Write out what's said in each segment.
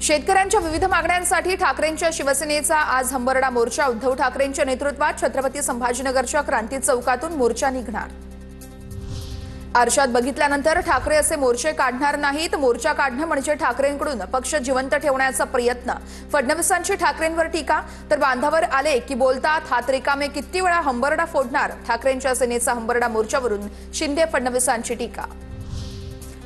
शेतकऱ्यांच्या विविध मागण्यांसाठी ठाकरेंच्या शिवसेनेचा आज हंबरडा मोर्चा। उद्धव ठाकरेंच्या नेतृत्वात छत्रपती संभाजीनगरच्या क्रांती चौकातून मोर्चा निघणार। आरशात बघितल्यानंतर ठाकरे असे मोर्चे काढणार नाहीत। मोर्चा काढणं म्हणजे ठाकरेंकडून पक्ष जिवंत ठेवण्याचा प्रयत्न। फडणवीसांची ठाकरेंवर टीका, तर बांधावर आले की बोलतात हात रिकामे, किती वेळा हंबरडा फोडणार। ठाकरेंच्या सेनेचा हंबरडा मोर्चावरून शिंदे फडणवीसांची टीका।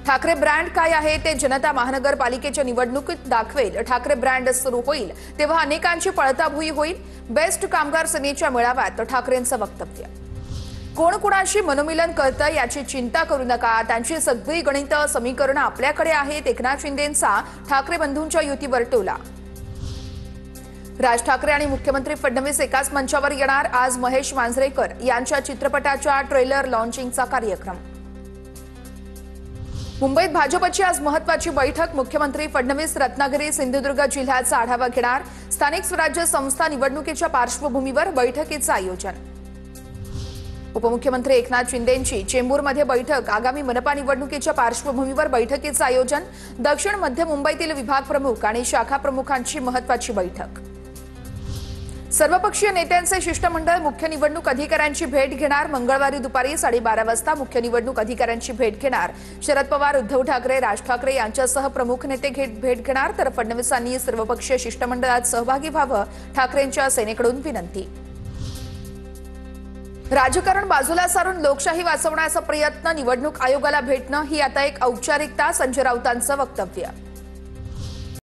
ठाकरे ब्रँड काय आहे ते जनता महानगरपालिकेच्या निवडणुकीत दाखवेल। ठाकरे ब्रँड सुरू होईल तेव्हा अनेकांची पळताभुई होईल। बेस्ट कामगार सेनेच्या मेळाव्यात ठाकरेंचं वक्तव्य। कोण कुणाशी मनोमिलन करतं याची चिंता करू नका, त्यांची सगळी गणित समीकरणं आपल्याकडे आहेत। एकनाथ शिंदेंचा ठाकरे बंधूंच्या युतीवर टोला। राज ठाकरे आणि मुख्यमंत्री फडणवीस एकाच मंचावर येणार। आज महेश मांजरेकर यांच्या चित्रपटाच्या ट्रेलर लॉन्चिंगचा कार्यक्रम। मुंबईत भाजपची आज महत्त्वाची बैठक। मुख्यमंत्री फडणवीस रत्नागिरी सिंधुदुर्ग जिल्ह्याचा आढावा घेणार। स्थानिक स्वराज्य संस्था निवडणुकीच्या पार्श्वभूमीवर बैठकीचं आयोजन। उपमुख्यमंत्री एकनाथ शिंदेंची चेंबूरमध्ये बैठक। आगामी मनपा निवडणुकीच्या पार्श्वभूमीवर बैठकीचं आयोजन। दक्षिण मध्य मुंबईतील विभाग प्रमुख आणि शाखा प्रमुखांची महत्त्वाची बैठक। सर्वपक्षीय नेत्यांचे शिष्टमंडळ मुख्य निवडणूक अधिकाऱ्यांची भेट घेणार। मंगळवारी दुपारी 12:30 वाजता मुख्य निवडणूक अधिकाऱ्यांची भेट घेणार। शरद पवार, उद्धव ठाकरे, राज ठाकरे यांच्यासह प्रमुख नेते भेट घेणार। तर फडणवीसांनी सर्वपक्षीय शिष्टमंडळात सहभागी व्हावं, ठाकरेंच्या सेनेकडून विनंती। राजकारण बाजूला सारून लोकशाही वाचवण्याचा प्रयत्न। निवडणूक आयोगाला भेटणं ही आता एक औपचारिकता। संजय राऊतांचं वक्तव्य।